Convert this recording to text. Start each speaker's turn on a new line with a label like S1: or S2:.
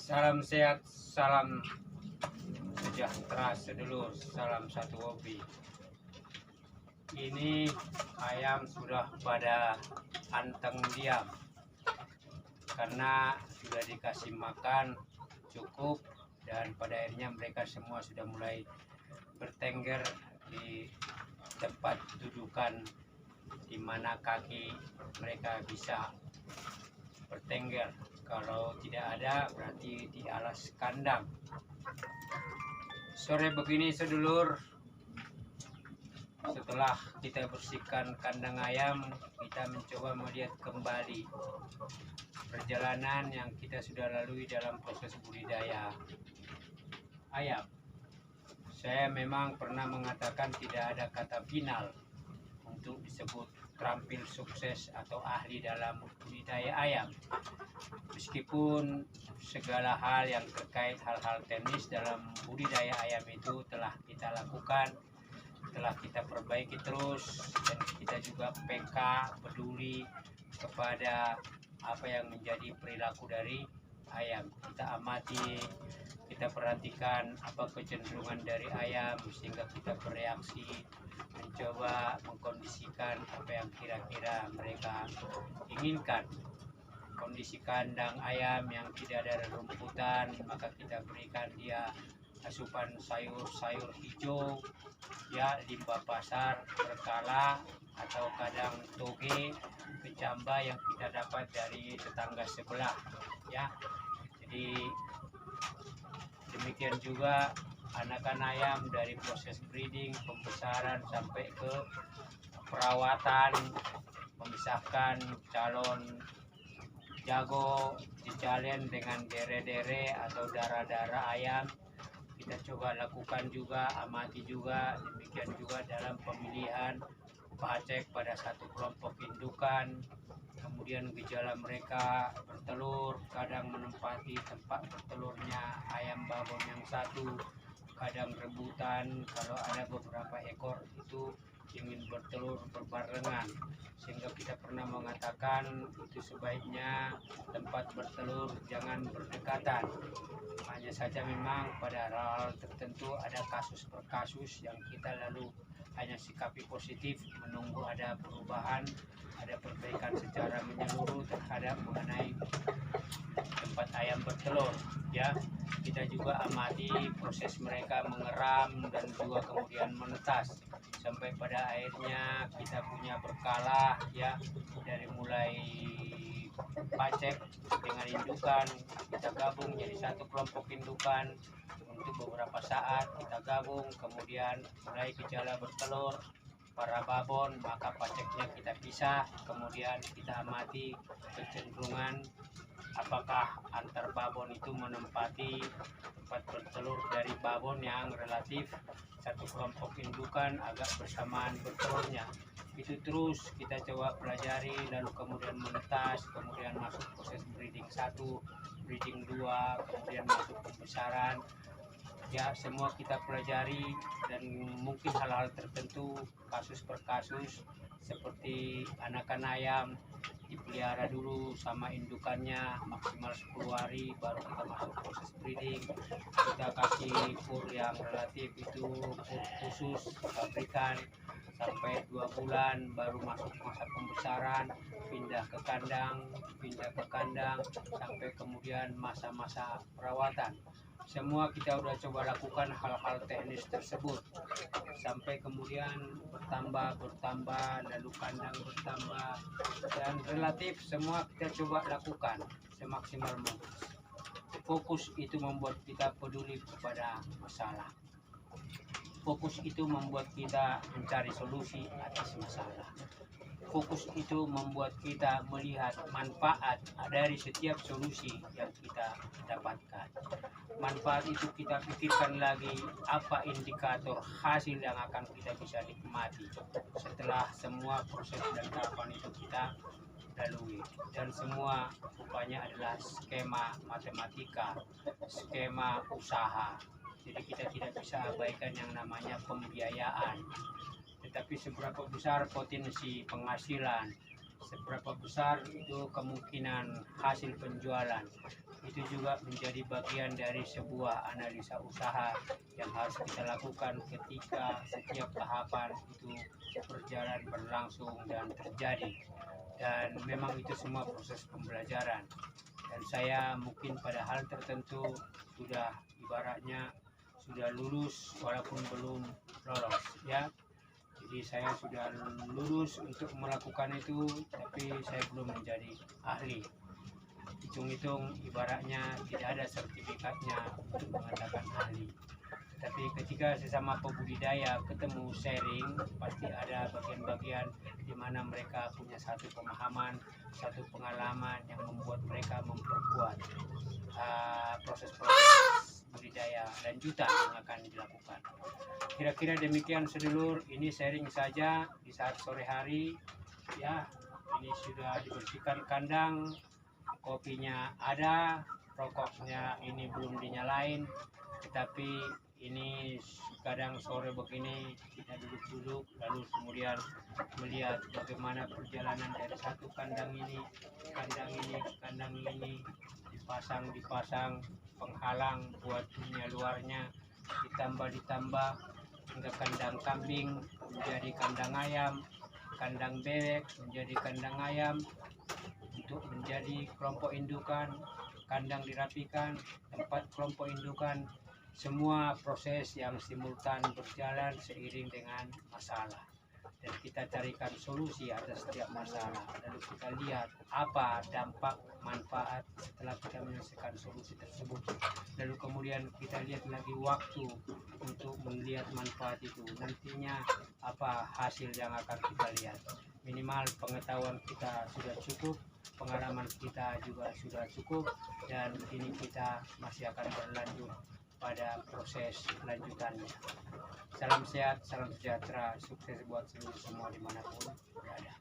S1: Salam sehat, salam sejahtera sedulur, salam satu hobi. Ini ayam sudah pada anteng diam karena sudah dikasih makan cukup, dan pada akhirnya mereka semua sudah mulai bertengger di tempat dudukan di mana kaki mereka bisa bertengger. Kalau tidak ada berarti di alas kandang. Sore begini sedulur, setelah kita bersihkan kandang ayam, kita mencoba melihat kembali perjalanan yang kita sudah lalui dalam proses budidaya ayam. Saya memang pernah mengatakan tidak ada kata final untuk disebut terampil sukses atau ahli dalam budidaya ayam. Meskipun segala hal yang terkait hal-hal teknis dalam budidaya ayam itu telah kita lakukan, telah kita perbaiki terus, dan kita juga peka, peduli kepada apa yang menjadi perilaku dari ayam. Kita amati, kita perhatikan apa kecenderungan dari ayam sehingga kita bereaksi, mencoba mengkondisikan apa yang kira-kira mereka inginkan. Kondisi kandang ayam yang tidak ada rumputan, maka kita berikan dia asupan sayur-sayur hijau, ya, limbah pasar berkala, atau kadang toge, kecamba yang kita dapat dari tetangga sebelah, ya. Jadi demikian juga anakan ayam dari proses breeding, pembesaran sampai ke perawatan, memisahkan calon jago dicalon dengan dere-dere atau darah-darah ayam. Kita coba lakukan juga, amati juga. Demikian juga dalam pemilihan pacek pada satu kelompok indukan. Kemudian gejala mereka bertelur, kadang menempati tempat bertelurnya ayam babon yang satu, kadang rebutan. Kalau ada beberapa ekor itu ingin bertelur berbarengan, sehingga kita pernah mengatakan itu sebaiknya tempat bertelur jangan berdekatan. Hanya saja memang pada hal tertentu ada kasus per kasus yang kita lalu hanya sikapi positif, menunggu ada perubahan, ada perbaikan secara menyeluruh terhadap mengenai tempat ayam bertelur, ya. Kita juga amati proses mereka mengeram dan juga kemudian menetas, sampai pada akhirnya kita punya berkala, ya, dari mulai pacek dengan indukan kita gabung jadi satu kelompok indukan untuk beberapa saat, kita gabung, kemudian mulai gejala bertelur para babon, maka paceknya kita pisah, kemudian kita amati kecenderungan apakah antar babon itu menempati tempat bertelur dari babon yang relatif satu kelompok indukan agak bersamaan bertelurnya. Itu terus kita coba pelajari, lalu kemudian menetas, kemudian masuk proses breeding 1, breeding 2, kemudian masuk pembesaran. Ya, semua kita pelajari, dan mungkin hal-hal tertentu kasus per kasus, seperti anakan ayam dipelihara dulu sama indukannya maksimal 10 hari baru kita masuk proses breeding. Kita kasih kur yang relatif itu kur khusus pabrikan sampai 2 bulan baru masuk masa pembesaran, pindah ke kandang sampai kemudian masa-masa perawatan. Semua kita udah coba lakukan hal-hal teknis tersebut sampai kemudian bertambah, lalu kandang bertambah, dan relatif semua kita coba lakukan semaksimal mungkin. Fokus itu membuat kita peduli kepada masalah. Fokus itu membuat kita mencari solusi atas masalah. Fokus itu membuat kita melihat manfaat dari setiap solusi yang kita dapatkan. Manfaat itu kita pikirkan lagi, apa indikator hasil yang akan kita bisa nikmati setelah semua proses dan tahapan itu kita lalui. Dan semua rupanya adalah skema matematika, skema usaha. Jadi kita tidak bisa abaikan yang namanya pembiayaan. Tetapi seberapa besar potensi penghasilan, seberapa besar itu kemungkinan hasil penjualan. Itu juga menjadi bagian dari sebuah analisa usaha yang harus kita lakukan ketika setiap tahapan itu berjalan, berlangsung dan terjadi. Dan memang itu semua proses pembelajaran. Dan saya mungkin pada hal tertentu sudah ibaratnya sudah lulus walaupun belum lolos, ya. Jadi saya sudah lulus untuk melakukan itu, tapi saya belum menjadi ahli. Hitung-hitung ibaratnya tidak ada sertifikatnya untuk mengatakan ahli. Tapi ketika sesama pembudidaya ketemu sharing, pasti ada bagian-bagian di mana mereka punya satu pemahaman, satu pengalaman yang membuat mereka memperkuat proses-proses budidaya lanjutan yang akan dilakukan. Kira-kira demikian sedulur, ini sharing saja di saat sore hari. Ya, ini sudah dibersihkan kandang, kopinya ada, rokoknya ini belum dinyalain, tetapi ini kadang sore begini kita duduk-duduk lalu kemudian melihat bagaimana perjalanan dari satu kandang ini ke kandang ini, dipasang penghalang buat dunia luarnya, ditambah hingga kandang kambing menjadi kandang ayam, kandang bebek menjadi kandang ayam, untuk menjadi kelompok indukan, kandang dirapikan, tempat kelompok indukan, semua proses yang simultan berjalan seiring dengan masalah. Dan kita carikan solusi atas setiap masalah. Lalu kita lihat apa dampak manfaat setelah kita menyelesaikan solusi tersebut. Lalu kemudian kita lihat lagi waktu untuk melihat manfaat itu. Nantinya apa hasil yang akan kita lihat. Minimal pengetahuan kita sudah cukup, pengalaman kita juga sudah cukup, dan ini kita masih akan berlanjut pada proses lanjutannya. Salam sehat, salam sejahtera, sukses buat seluruh semua dimanapun berada.